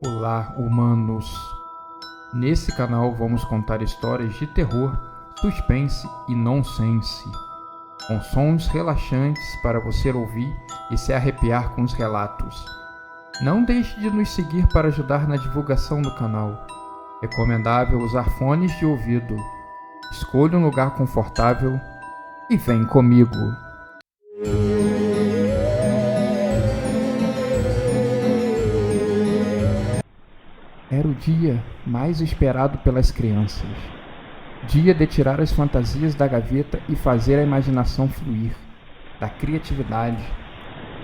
Olá, humanos! Nesse canal vamos contar histórias de terror, suspense e nonsense, com sons relaxantes para você ouvir e se arrepiar com os relatos. Não deixe de nos seguir para ajudar na divulgação do canal. Recomendável usar fones de ouvido. Escolha um lugar confortável e vem comigo! Era o dia mais esperado pelas crianças. Dia de tirar as fantasias da gaveta e fazer a imaginação fluir, da criatividade,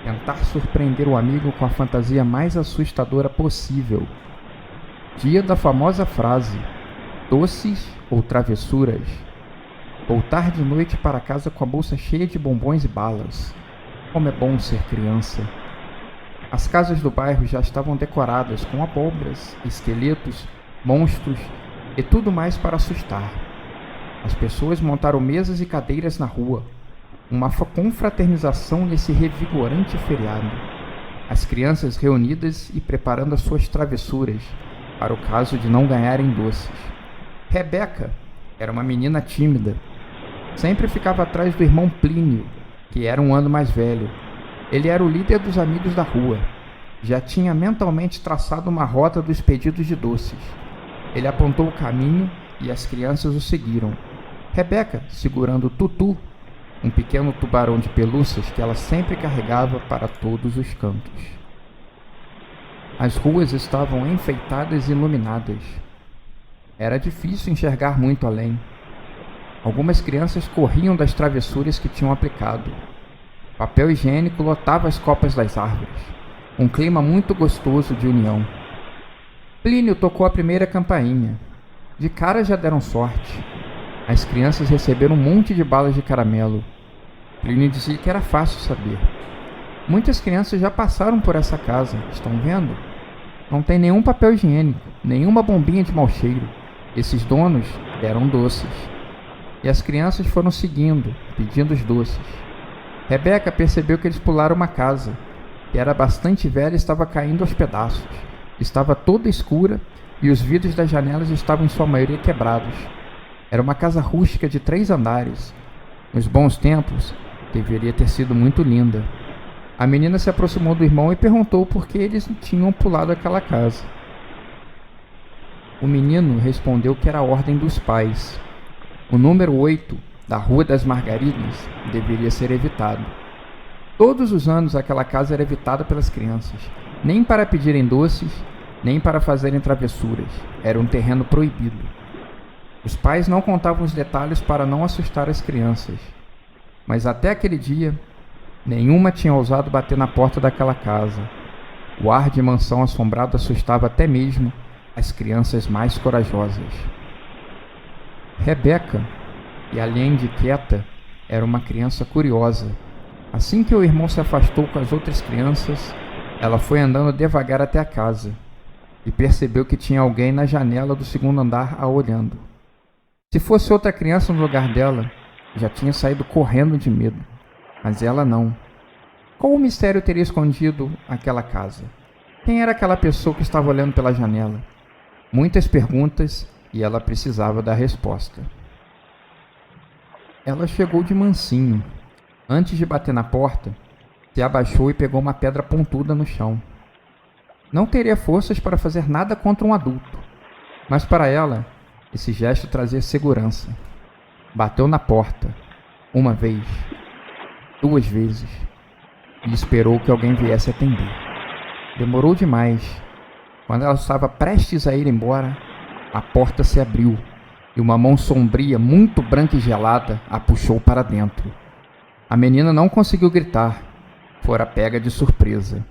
tentar surpreender o amigo com a fantasia mais assustadora possível. Dia da famosa frase: doces ou travessuras? Voltar de noite para casa com a bolsa cheia de bombons e balas. Como é bom ser criança! As casas do bairro já estavam decoradas com abóboras, esqueletos, monstros e tudo mais para assustar. As pessoas montaram mesas e cadeiras na rua, uma confraternização nesse revigorante feriado. As crianças reunidas e preparando as suas travessuras, para o caso de não ganharem doces. Rebeca era uma menina tímida. Sempre ficava atrás do irmão Plínio, que era um ano mais velho. Ele era o líder dos amigos da rua. Já tinha mentalmente traçado uma rota dos pedidos de doces. Ele apontou o caminho e as crianças o seguiram. Rebeca segurando Tutu, um pequeno tubarão de pelúcias que ela sempre carregava para todos os cantos. As ruas estavam enfeitadas e iluminadas. Era difícil enxergar muito além. Algumas crianças corriam das travessuras que tinham aplicado. Papel higiênico lotava as copas das árvores. Um clima muito gostoso de união. Plínio tocou a primeira campainha. De cara já deram sorte. As crianças receberam um monte de balas de caramelo. Plínio dizia que era fácil saber. Muitas crianças já passaram por essa casa, estão vendo? Não tem nenhum papel higiênico, nenhuma bombinha de mau cheiro. Esses donos deram doces. E as crianças foram seguindo, pedindo os doces. Rebeca percebeu que eles pularam uma casa, que era bastante velha e estava caindo aos pedaços. Estava toda escura e os vidros das janelas estavam em sua maioria quebrados. Era uma casa rústica de 3 andares. Nos bons tempos, deveria ter sido muito linda. A menina se aproximou do irmão e perguntou por que eles tinham pulado aquela casa. O menino respondeu que era a ordem dos pais. O número 8 da Rua das Margaridas deveria ser evitado. Todos os anos aquela casa era evitada pelas crianças, nem para pedirem doces, nem para fazerem travessuras. Era um terreno proibido. Os pais não contavam os detalhes para não assustar as crianças, mas até aquele dia, nenhuma tinha ousado bater na porta daquela casa. O ar de mansão assombrado assustava até mesmo as crianças mais corajosas. Rebeca, e além de quieta, era uma criança curiosa. Assim que o irmão se afastou com as outras crianças, ela foi andando devagar até a casa e percebeu que tinha alguém na janela do segundo andar a olhando. Se fosse outra criança no lugar dela, já tinha saído correndo de medo, mas ela não. Qual o mistério teria escondido aquela casa? Quem era aquela pessoa que estava olhando pela janela? Muitas perguntas e ela precisava da resposta. Ela chegou de mansinho. Antes de bater na porta, se abaixou e pegou uma pedra pontuda no chão. Não teria forças para fazer nada contra um adulto, mas para ela, esse gesto trazia segurança. Bateu na porta, 1 vez, 2 vezes, e esperou que alguém viesse atender. Demorou demais. Quando ela estava prestes a ir embora, a porta se abriu e uma mão sombria, muito branca e gelada, a puxou para dentro. A menina não conseguiu gritar, fora pega de surpresa.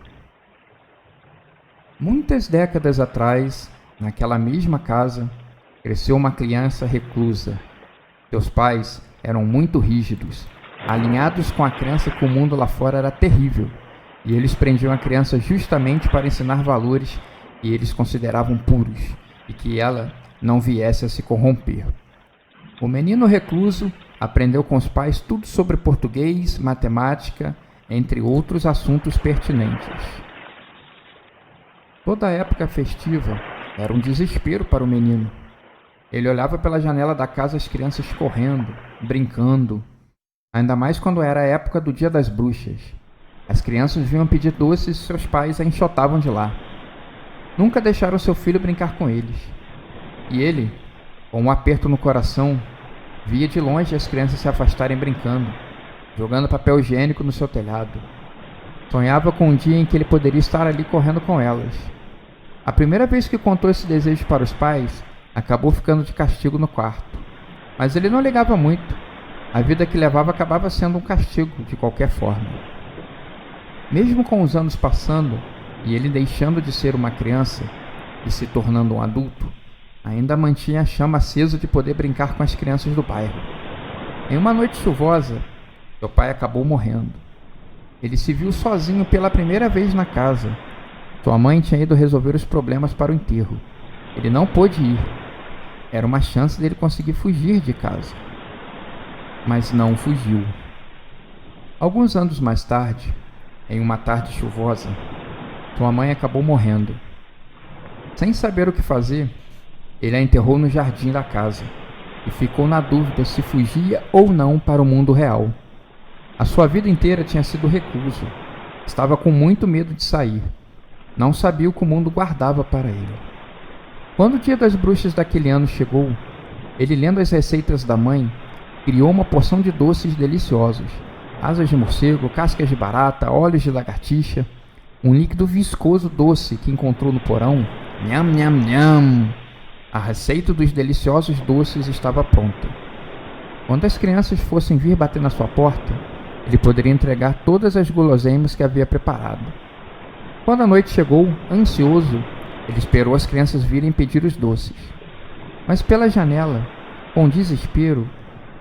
Muitas décadas atrás, naquela mesma casa, cresceu uma criança reclusa. Seus pais eram muito rígidos, alinhados com a crença que o mundo lá fora era terrível, e eles prendiam a criança justamente para ensinar valores que eles consideravam puros e que ela não viesse a se corromper. O menino recluso aprendeu com os pais tudo sobre português, matemática, entre outros assuntos pertinentes. Toda a época festiva era um desespero para o menino. Ele olhava pela janela da casa as crianças correndo, brincando, ainda mais quando era a época do Dia das Bruxas. As crianças vinham pedir doces e seus pais a enxotavam de lá. Nunca deixaram seu filho brincar com eles. E ele, com um aperto no coração, via de longe as crianças se afastarem brincando, jogando papel higiênico no seu telhado. Sonhava com um dia em que ele poderia estar ali correndo com elas. A primeira vez que contou esse desejo para os pais, acabou ficando de castigo no quarto. Mas ele não ligava muito. A vida que levava acabava sendo um castigo, de qualquer forma. Mesmo com os anos passando, e ele deixando de ser uma criança e se tornando um adulto, ainda mantinha a chama acesa de poder brincar com as crianças do bairro. Em uma noite chuvosa, seu pai acabou morrendo. Ele se viu sozinho pela primeira vez na casa. Sua mãe tinha ido resolver os problemas para o enterro. Ele não pôde ir. Era uma chance dele conseguir fugir de casa. Mas não fugiu. Alguns anos mais tarde, em uma tarde chuvosa, sua mãe acabou morrendo. Sem saber o que fazer, ele a enterrou no jardim da casa e ficou na dúvida se fugia ou não para o mundo real. A sua vida inteira tinha sido recluso. Estava com muito medo de sair. Não sabia o que o mundo guardava para ele. Quando o dia das bruxas daquele ano chegou, ele, lendo as receitas da mãe, criou uma porção de doces deliciosos. Asas de morcego, cascas de barata, olhos de lagartixa, um líquido viscoso doce que encontrou no porão. Nham, nham, nham! A receita dos deliciosos doces estava pronta. Quando as crianças fossem vir bater na sua porta, ele poderia entregar todas as guloseimas que havia preparado. Quando a noite chegou, ansioso, ele esperou as crianças virem pedir os doces. Mas pela janela, com desespero,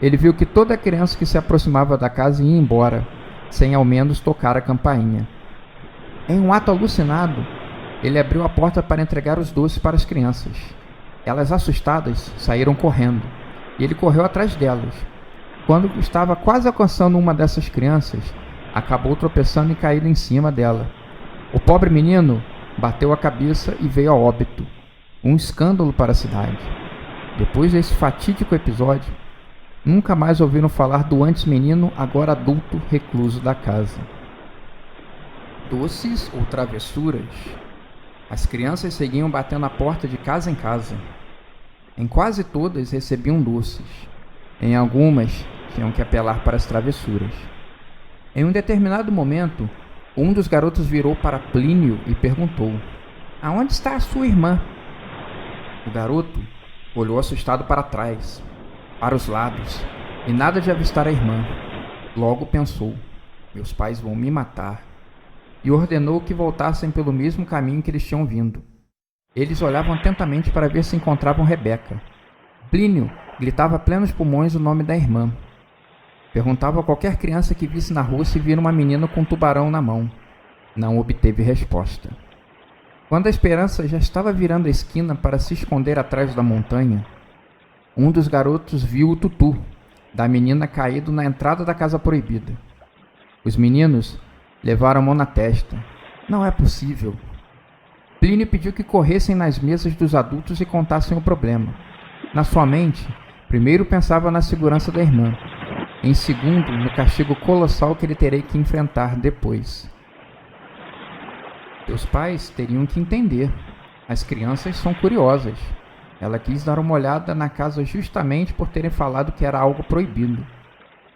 ele viu que toda criança que se aproximava da casa ia embora, sem ao menos tocar a campainha. Em um ato alucinado, ele abriu a porta para entregar os doces para as crianças. Elas, assustadas, saíram correndo, e ele correu atrás delas. Quando estava quase alcançando uma dessas crianças, acabou tropeçando e caindo em cima dela. O pobre menino bateu a cabeça e veio a óbito. Um escândalo para a cidade. Depois desse fatídico episódio, nunca mais ouviram falar do antes menino, agora adulto, recluso da casa. Doces ou travessuras? As crianças seguiam batendo a porta de casa em casa. Em quase todas recebiam doces. Em algumas, tinham que apelar para as travessuras. Em um determinado momento, um dos garotos virou para Plínio e perguntou: "Aonde está a sua irmã?" O garoto olhou assustado para trás, para os lados, e nada de avistar a irmã. Logo pensou: "Meus pais vão me matar." E ordenou que voltassem pelo mesmo caminho que eles tinham vindo. Eles olhavam atentamente para ver se encontravam Rebeca. Plínio gritava a plenos pulmões o nome da irmã. Perguntava a qualquer criança que visse na rua se vira uma menina com um tubarão na mão. Não obteve resposta. Quando a esperança já estava virando a esquina para se esconder atrás da montanha, um dos garotos viu o tutu da menina caído na entrada da casa proibida. Os meninos levaram a mão na testa. Não é possível. Plínio pediu que corressem nas mesas dos adultos e contassem o problema. Na sua mente, primeiro pensava na segurança da irmã. Em segundo, no castigo colossal que ele teria que enfrentar depois. Seus pais teriam que entender. As crianças são curiosas. Ela quis dar uma olhada na casa justamente por terem falado que era algo proibido.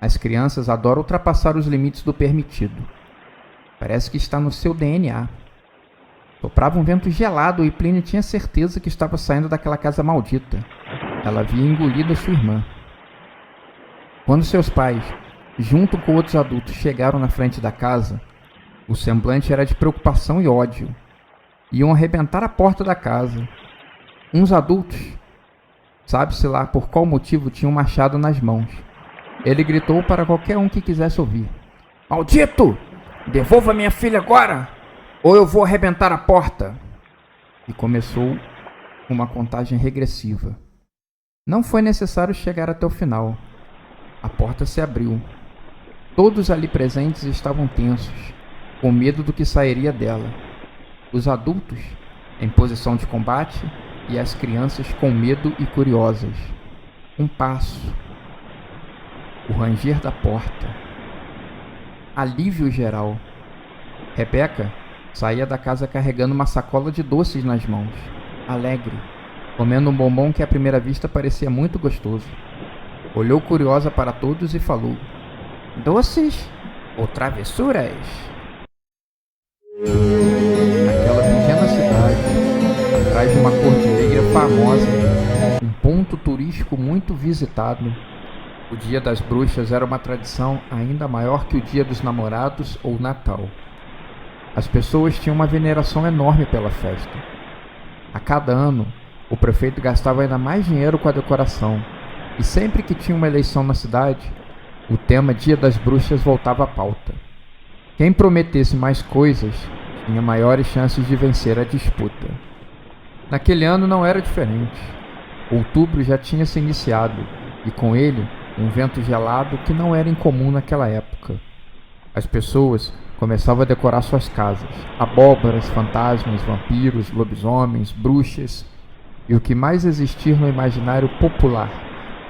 As crianças adoram ultrapassar os limites do permitido. Parece que está no seu DNA. Soprava um vento gelado e Plínio tinha certeza que estava saindo daquela casa maldita. Ela havia engolido a sua irmã. Quando seus pais, junto com outros adultos, chegaram na frente da casa, o semblante era de preocupação e ódio. Iam arrebentar a porta da casa. Uns adultos, sabe-se lá por qual motivo, tinham um machado nas mãos. Ele gritou para qualquer um que quisesse ouvir: "Maldito! Devolva minha filha agora, ou eu vou arrebentar a porta!" E começou uma contagem regressiva. Não foi necessário chegar até o final. A porta se abriu. Todos ali presentes estavam tensos, com medo do que sairia dela. Os adultos em posição de combate, e as crianças com medo e curiosas. Um passo. O ranger da porta. Alívio geral. Rebeca saía da casa carregando uma sacola de doces nas mãos, alegre, comendo um bombom que à primeira vista parecia muito gostoso. Olhou curiosa para todos e falou: "Doces ou travessuras?" Aquela pequena cidade, atrás de uma cordilheira famosa, um ponto turístico muito visitado, o Dia das Bruxas era uma tradição ainda maior que o Dia dos Namorados ou Natal. As pessoas tinham uma veneração enorme pela festa. A cada ano, o prefeito gastava ainda mais dinheiro com a decoração, e sempre que tinha uma eleição na cidade, o tema Dia das Bruxas voltava à pauta. Quem prometesse mais coisas tinha maiores chances de vencer a disputa. Naquele ano não era diferente. Outubro já tinha se iniciado, e com ele um vento gelado que não era incomum naquela época. As pessoas começavam a decorar suas casas: abóboras, fantasmas, vampiros, lobisomens, bruxas e o que mais existir no imaginário popular.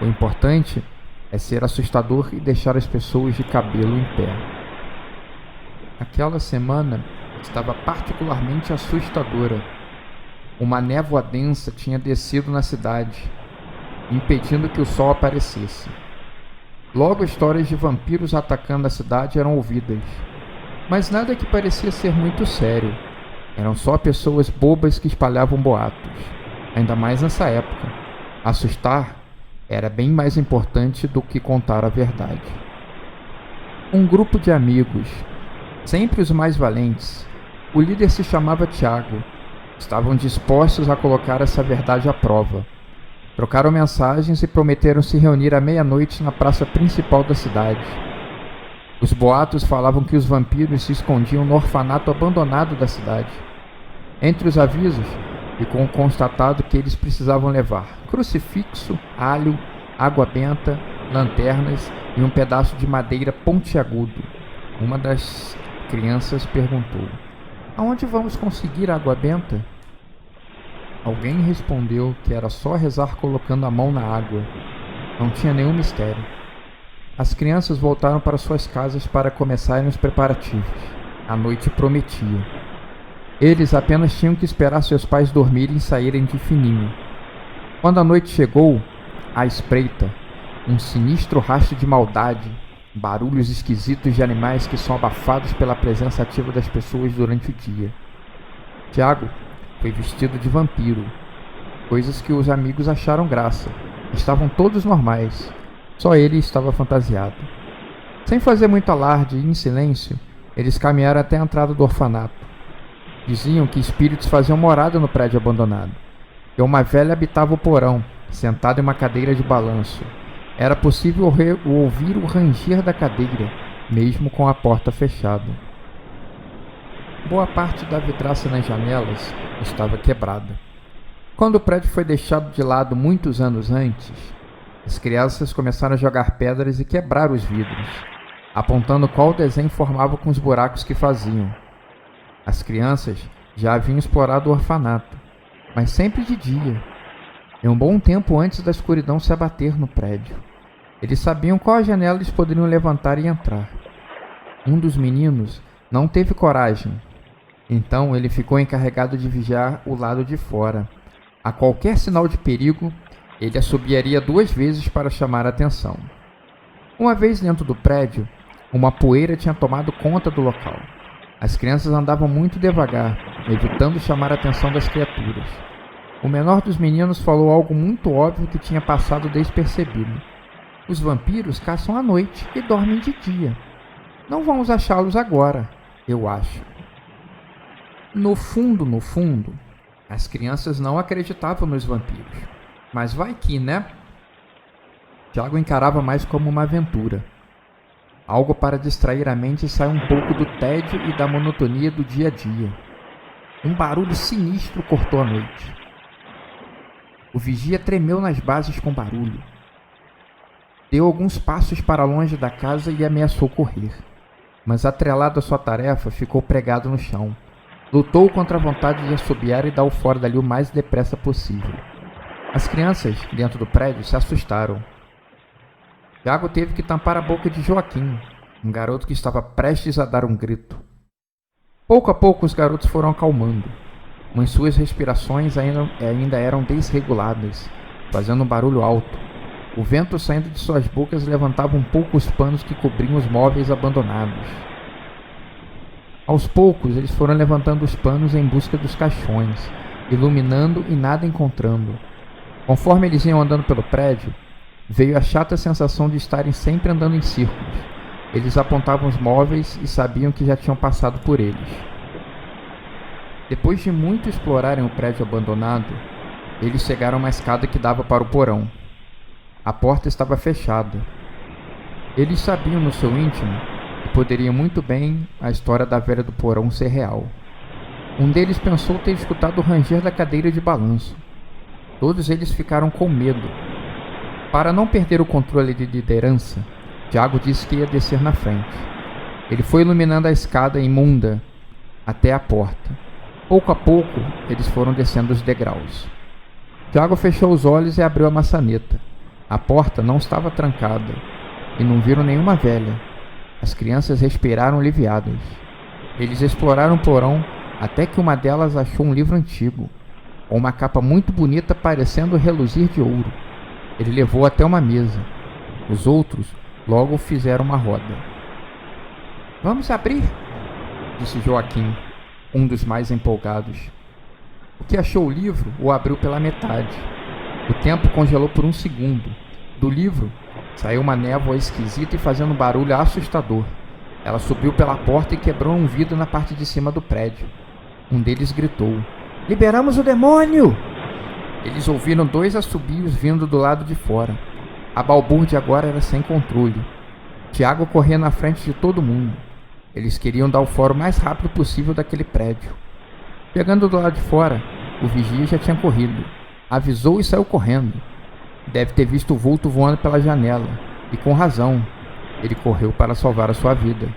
O importante é ser assustador e deixar as pessoas de cabelo em pé. Aquela semana estava particularmente assustadora. Uma névoa densa tinha descido na cidade, impedindo que o sol aparecesse. Logo, histórias de vampiros atacando a cidade eram ouvidas, mas nada que parecia ser muito sério. Eram só pessoas bobas que espalhavam boatos. Ainda mais nessa época. Assustar era bem mais importante do que contar a verdade. Um grupo de amigos, sempre os mais valentes, o líder se chamava Tiago, estavam dispostos a colocar essa verdade à prova. Trocaram mensagens e prometeram se reunir à meia-noite na praça principal da cidade. Os boatos falavam que os vampiros se escondiam no orfanato abandonado da cidade. Entre os avisos, ficou constatado que eles precisavam levar crucifixo, alho, água benta, lanternas e um pedaço de madeira pontiagudo. Uma das crianças perguntou: "Aonde vamos conseguir água benta?" Alguém respondeu que era só rezar colocando a mão na água. Não tinha nenhum mistério. As crianças voltaram para suas casas para começarem os preparativos. A noite prometia. Eles apenas tinham que esperar seus pais dormirem e saírem de fininho. Quando a noite chegou, à espreita, um sinistro rastro de maldade, barulhos esquisitos de animais que são abafados pela presença ativa das pessoas durante o dia. Tiago foi vestido de vampiro, coisas que os amigos acharam graça. Estavam todos normais, só ele estava fantasiado. Sem fazer muito alarde e em silêncio, eles caminharam até a entrada do orfanato. Diziam que espíritos faziam morada no prédio abandonado, que uma velha habitava o porão, sentada em uma cadeira de balanço. Era possível ouvir o ranger da cadeira, mesmo com a porta fechada. Boa parte da vidraça nas janelas estava quebrada. Quando o prédio foi deixado de lado muitos anos antes, as crianças começaram a jogar pedras e quebrar os vidros, apontando qual desenho formava com os buracos que faziam. As crianças já haviam explorado o orfanato, mas sempre de dia, e um bom tempo antes da escuridão se abater no prédio. Eles sabiam qual janela eles poderiam levantar e entrar. Um dos meninos não teve coragem, então ele ficou encarregado de vigiar o lado de fora. A qualquer sinal de perigo, ele assobiaria 2 vezes para chamar a atenção. Uma vez dentro do prédio, uma poeira tinha tomado conta do local. As crianças andavam muito devagar, evitando chamar a atenção das criaturas. O menor dos meninos falou algo muito óbvio que tinha passado despercebido. Os vampiros caçam à noite e dormem de dia. Não vamos achá-los agora, eu acho. No fundo, as crianças não acreditavam nos vampiros. Mas vai que, né? Tiago encarava mais como uma aventura. Algo para distrair a mente e sair um pouco do tédio e da monotonia do dia a dia. Um barulho sinistro cortou a noite. O vigia tremeu nas bases com barulho. Deu alguns passos para longe da casa e ameaçou correr. Mas atrelado à sua tarefa, ficou pregado no chão. Lutou contra a vontade de assobiar e dar o fora dali o mais depressa possível. As crianças, dentro do prédio, se assustaram. Tiago teve que tampar a boca de Joaquim, um garoto que estava prestes a dar um grito. Pouco a pouco os garotos foram acalmando, mas suas respirações ainda eram desreguladas, fazendo um barulho alto. O vento saindo de suas bocas levantava um pouco os panos que cobriam os móveis abandonados. Aos poucos, eles foram levantando os panos em busca dos caixões, iluminando e nada encontrando. Conforme eles iam andando pelo prédio, veio a chata sensação de estarem sempre andando em círculos. Eles apontavam os móveis e sabiam que já tinham passado por eles. Depois de muito explorarem o prédio abandonado, eles chegaram a uma escada que dava para o porão. A porta estava fechada. Eles sabiam no seu íntimo que poderia muito bem a história da velha do porão ser real. Um deles pensou ter escutado o ranger da cadeira de balanço. Todos eles ficaram com medo. Para não perder o controle de liderança, Tiago disse que ia descer na frente. Ele foi iluminando a escada imunda até a porta. Pouco a pouco, eles foram descendo os degraus. Tiago fechou os olhos e abriu a maçaneta. A porta não estava trancada e não viram nenhuma velha. As crianças respiraram aliviadas. Eles exploraram o porão até que uma delas achou um livro antigo, com uma capa muito bonita parecendo reluzir de ouro. Ele levou até uma mesa. Os outros logo fizeram uma roda. "Vamos abrir", disse Joaquim, um dos mais empolgados. O que achou o livro o abriu pela metade. O tempo congelou por um segundo. Do livro saiu uma névoa esquisita e fazendo um barulho assustador. Ela subiu pela porta e quebrou um vidro na parte de cima do prédio. Um deles gritou: "Liberamos o demônio!" Eles ouviram 2 assobios vindo do lado de fora. A balbúrdia agora era sem controle. Tiago corria na frente de todo mundo. Eles queriam dar o fora o mais rápido possível daquele prédio. Chegando do lado de fora, o vigia já tinha corrido. Avisou e saiu correndo. Deve ter visto o vulto voando pela janela, e com razão. Ele correu para salvar a sua vida.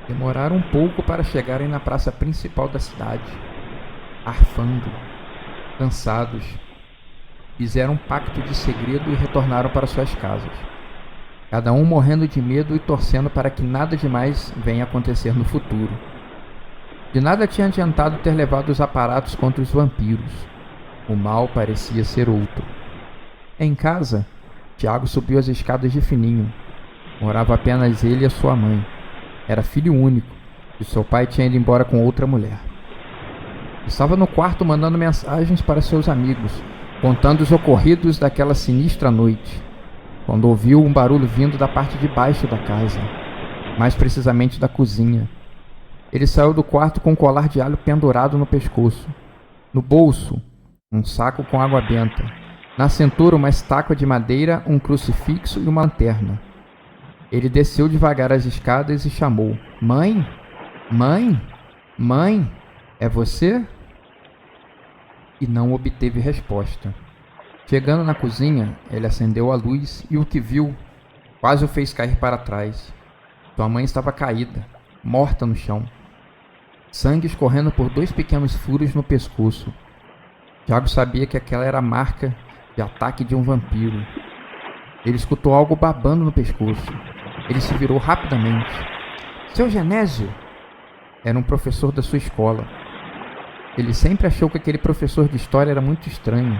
Demoraram um pouco para chegarem na praça principal da cidade. Arfando, cansados, fizeram um pacto de segredo e retornaram para suas casas. Cada um morrendo de medo e torcendo para que nada demais venha acontecer no futuro. De nada tinha adiantado ter levado os aparatos contra os vampiros. O mal parecia ser outro. Em casa, Tiago subiu as escadas de fininho. Morava apenas ele e a sua mãe. Era filho único, e seu pai tinha ido embora com outra mulher. Estava no quarto mandando mensagens para seus amigos, contando os ocorridos daquela sinistra noite, quando ouviu um barulho vindo da parte de baixo da casa, mais precisamente da cozinha. Ele saiu do quarto com um colar de alho pendurado no pescoço. No bolso, um saco com água benta. Na cintura, uma estaca de madeira, um crucifixo e uma lanterna. Ele desceu devagar as escadas e chamou: "Mãe? Mãe? Mãe? É você?" E não obteve resposta. Chegando na cozinha, ele acendeu a luz e o que viu quase o fez cair para trás. Sua mãe estava caída, morta no chão. Sangue escorrendo por 2 pequenos furos no pescoço. Tiago sabia que aquela era a marca de ataque de um vampiro. Ele escutou algo babando no pescoço. Ele se virou rapidamente. "Seu Genésio!" Era um professor da sua escola. Ele sempre achou que aquele professor de história era muito estranho.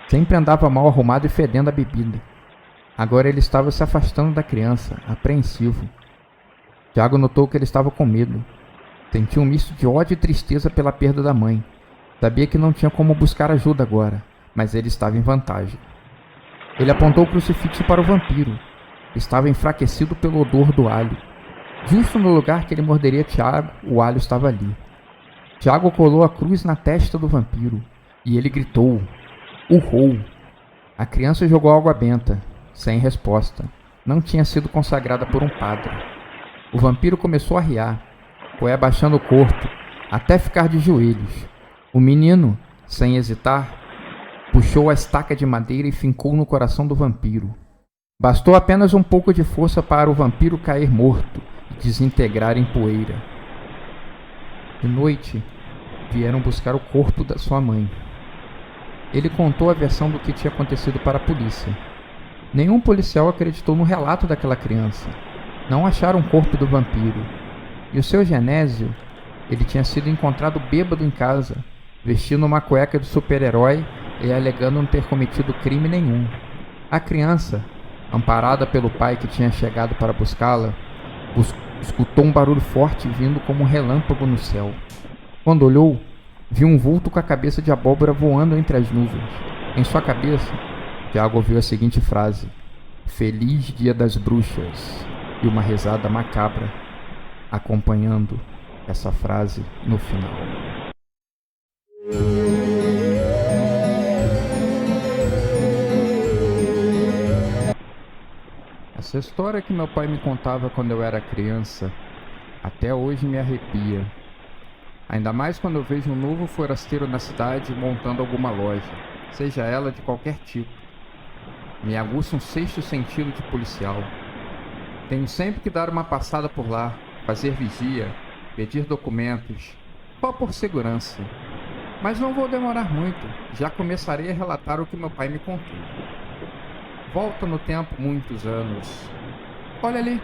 Sempre andava mal arrumado e fedendo a bebida. Agora ele estava se afastando da criança, apreensivo. Tiago notou que ele estava com medo. Sentia um misto de ódio e tristeza pela perda da mãe. Sabia que não tinha como buscar ajuda agora, mas ele estava em vantagem. Ele apontou o crucifixo para o vampiro. Estava enfraquecido pelo odor do alho. Justo no lugar que ele morderia Tiago, o alho estava ali. Tiago colou a cruz na testa do vampiro, e ele gritou, urrou. A criança jogou água benta, sem resposta. Não tinha sido consagrada por um padre. O vampiro começou a riar, foi abaixando o corpo, até ficar de joelhos. O menino, sem hesitar, puxou a estaca de madeira e fincou no coração do vampiro. Bastou apenas um pouco de força para o vampiro cair morto e desintegrar em poeira. De noite, vieram buscar o corpo da sua mãe. Ele contou a versão do que tinha acontecido para a polícia. Nenhum policial acreditou no relato daquela criança. Não acharam o corpo do vampiro. E o seu Genésio, ele tinha sido encontrado bêbado em casa, vestindo uma cueca de super-herói e alegando não ter cometido crime nenhum. A criança, amparada pelo pai que tinha chegado para buscá-la, escutou um barulho forte vindo como um relâmpago no céu. Quando olhou, viu um vulto com a cabeça de abóbora voando entre as nuvens. Em sua cabeça, Tiago ouviu a seguinte frase: "Feliz Dia das Bruxas", e uma risada macabra, acompanhando essa frase no final. Essa história que meu pai me contava quando eu era criança, até hoje me arrepia. Ainda mais quando eu vejo um novo forasteiro na cidade montando alguma loja, seja ela de qualquer tipo. Me aguça um sexto sentido de policial. Tenho sempre que dar uma passada por lá, fazer vigia, pedir documentos, só por segurança. Mas não vou demorar muito, já começarei a relatar o que meu pai me contou. Volta no tempo muitos anos. Olha ali,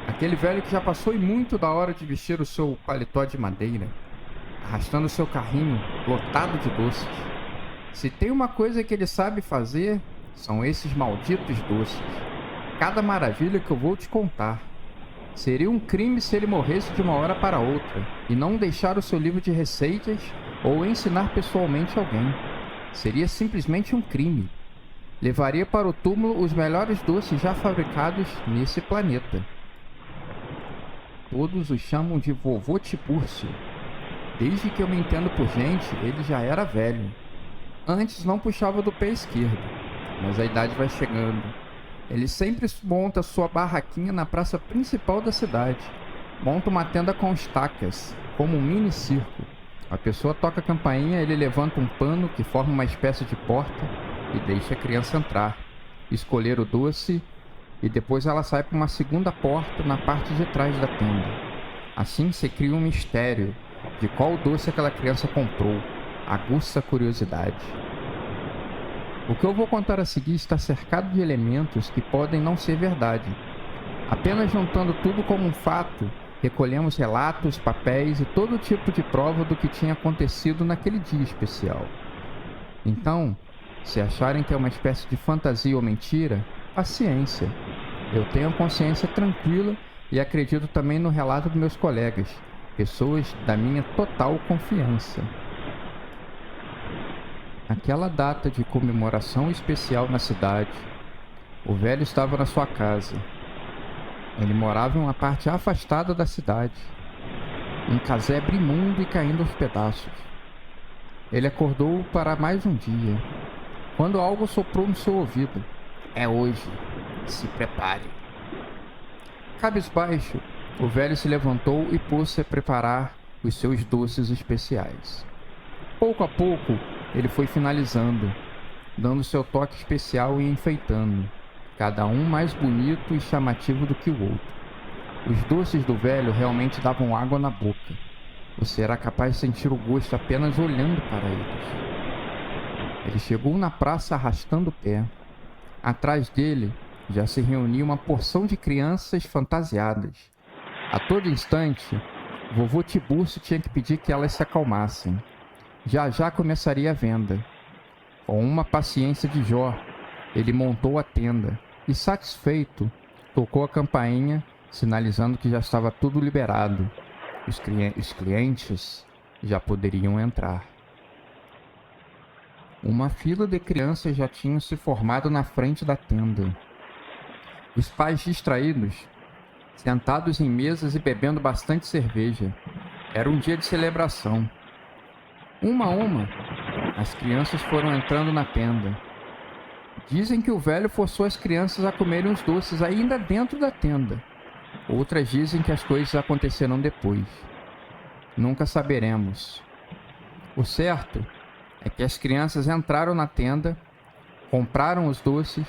aquele velho que já passou e muito da hora de vestir o seu paletó de madeira, arrastando seu carrinho lotado de doces. Se tem uma coisa que ele sabe fazer, são esses malditos doces. Cada maravilha que eu vou te contar. Seria um crime se ele morresse de uma hora para outra e não deixar o seu livro de receitas ou ensinar pessoalmente alguém. Seria simplesmente um crime. Levaria para o túmulo os melhores doces já fabricados nesse planeta. Todos o chamam de Vovô Tibúrcio. Desde que eu me entendo por gente, ele já era velho. Antes não puxava do pé esquerdo, mas a idade vai chegando. Ele sempre monta sua barraquinha na praça principal da cidade. Monta uma tenda com estacas, como um mini circo. A pessoa toca a campainha, ele levanta um pano que forma uma espécie de porta e deixa a criança entrar, escolher o doce, e depois ela sai para uma segunda porta na parte de trás da tenda. Assim se cria um mistério de qual doce aquela criança comprou. Aguça a curiosidade. O que eu vou contar a seguir está cercado de elementos que podem não ser verdade. Apenas juntando tudo como um fato, recolhemos relatos, papéis e todo tipo de prova do que tinha acontecido naquele dia especial. Então, se acharem que é uma espécie de fantasia ou mentira, paciência. Eu tenho a consciência tranquila e acredito também no relato dos meus colegas, pessoas da minha total confiança. Naquela data de comemoração especial na cidade, o velho estava na sua casa. Ele morava em uma parte afastada da cidade, um casebre imundo e caindo aos pedaços. Ele acordou para mais um dia, quando algo soprou no seu ouvido. É hoje, se prepare. Cabisbaixo, o velho se levantou e pôs-se a preparar os seus doces especiais. Pouco a pouco, ele foi finalizando, dando seu toque especial e enfeitando, cada um mais bonito e chamativo do que o outro. Os doces do velho realmente davam água na boca. Você era capaz de sentir o gosto apenas olhando para eles. Ele chegou na praça arrastando o pé. Atrás dele já se reunia uma porção de crianças fantasiadas. A todo instante, vovô Tibúrcio tinha que pedir que elas se acalmassem. Já já começaria a venda. Com uma paciência de Jó, ele montou a tenda e, satisfeito, tocou a campainha, sinalizando que já estava tudo liberado. Os clientes já poderiam entrar. Uma fila de crianças já tinha se formado na frente da tenda. Os pais distraídos, sentados em mesas e bebendo bastante cerveja. Era um dia de celebração. Uma a uma, as crianças foram entrando na tenda. Dizem que o velho forçou as crianças a comerem os doces ainda dentro da tenda. Outras dizem que as coisas aconteceram depois. Nunca saberemos. O certo é que as crianças entraram na tenda, compraram os doces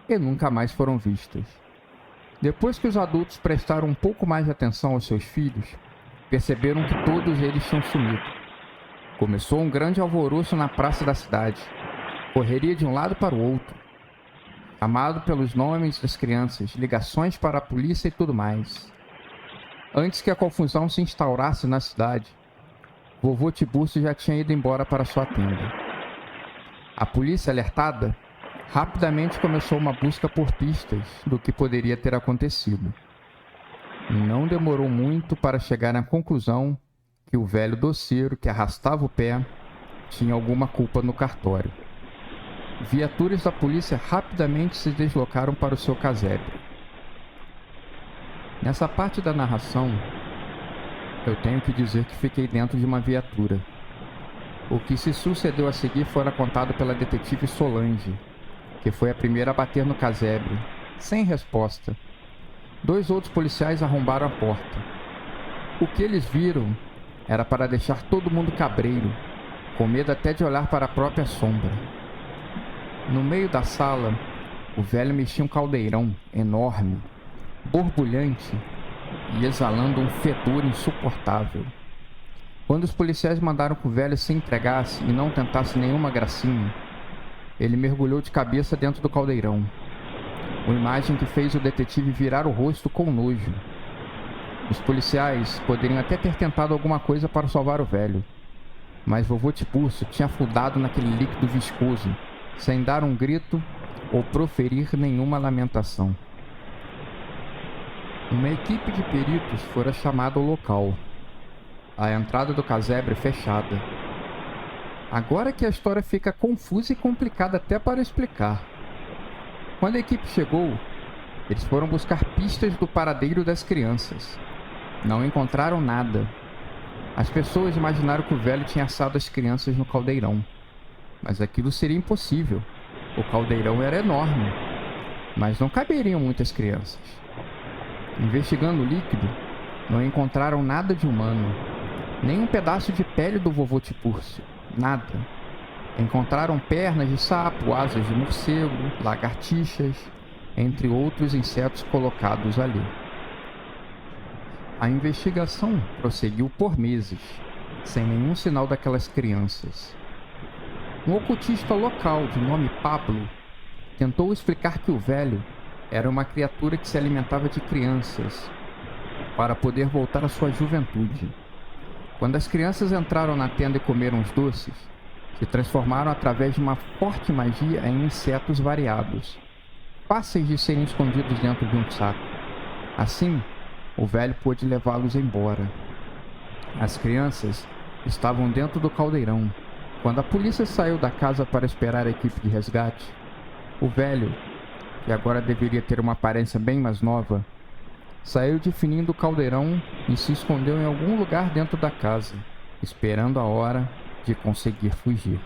e nunca mais foram vistas. Depois que os adultos prestaram um pouco mais de atenção aos seus filhos, perceberam que todos eles tinham sumido. Começou um grande alvoroço na praça da cidade. Correria de um lado para o outro. Chamado pelos nomes das crianças, ligações para a polícia e tudo mais. Antes que a confusão se instaurasse na cidade, vovô Tiburcio já tinha ido embora para sua tenda. A polícia, alertada, rapidamente começou uma busca por pistas do que poderia ter acontecido. E não demorou muito para chegar à conclusão que o velho doceiro que arrastava o pé tinha alguma culpa no cartório. Viaturas da polícia rapidamente se deslocaram para o seu casebre. Nessa parte da narração, eu tenho que dizer que fiquei dentro de uma viatura. O que se sucedeu a seguir fora contado pela detetive Solange, que foi a primeira a bater no casebre, sem resposta. 2 outros policiais arrombaram a porta. O que eles viram era para deixar todo mundo cabreiro, com medo até de olhar para a própria sombra. No meio da sala, o velho mexia um caldeirão enorme, borbulhante e exalando um fedor insuportável. Quando os policiais mandaram que o velho se entregasse e não tentasse nenhuma gracinha, ele mergulhou de cabeça dentro do caldeirão. Uma imagem que fez o detetive virar o rosto com nojo. Os policiais poderiam até ter tentado alguma coisa para salvar o velho, mas vovô Tiburcio tinha afundado naquele líquido viscoso, sem dar um grito ou proferir nenhuma lamentação. Uma equipe de peritos fora chamada ao local. A entrada do casebre fechada. Agora que a história fica confusa e complicada até para explicar. Quando a equipe chegou, eles foram buscar pistas do paradeiro das crianças. Não encontraram nada. As pessoas imaginaram que o velho tinha assado as crianças no caldeirão. Mas aquilo seria impossível. O caldeirão era enorme, mas não caberiam muitas crianças. Investigando o líquido, não encontraram nada de humano, nem um pedaço de pele do vovô Tiburcio, nada. Encontraram pernas de sapo, asas de morcego, lagartixas, entre outros insetos colocados ali. A investigação prosseguiu por meses, sem nenhum sinal daquelas crianças. Um ocultista local de nome Pablo tentou explicar que o velho era uma criatura que se alimentava de crianças para poder voltar à sua juventude. Quando as crianças entraram na tenda e comeram os doces, se transformaram através de uma forte magia em insetos variados, fáceis de serem escondidos dentro de um saco. Assim, o velho pôde levá-los embora. As crianças estavam dentro do caldeirão. Quando a polícia saiu da casa para esperar a equipe de resgate, o velho, que agora deveria ter uma aparência bem mais nova, saiu de fininho do caldeirão e se escondeu em algum lugar dentro da casa, esperando a hora de conseguir fugir.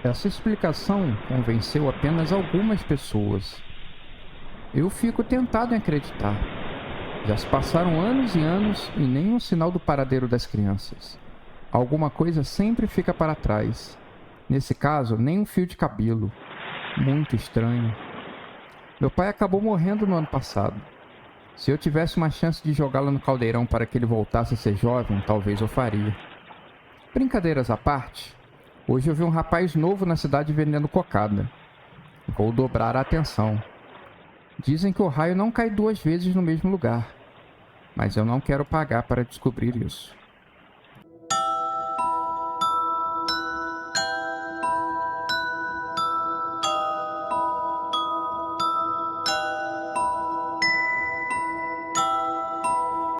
Essa explicação convenceu apenas algumas pessoas. Eu fico tentado em acreditar. Já se passaram anos e anos e nenhum sinal do paradeiro das crianças. Alguma coisa sempre fica para trás. Nesse caso, nem um fio de cabelo. Muito estranho. Meu pai acabou morrendo no ano passado. Se eu tivesse uma chance de jogá-lo no caldeirão para que ele voltasse a ser jovem, talvez eu faria. Brincadeiras à parte, hoje eu vi um rapaz novo na cidade vendendo cocada. Vou dobrar a atenção. Dizem que o raio não cai 2 vezes no mesmo lugar, mas eu não quero pagar para descobrir isso.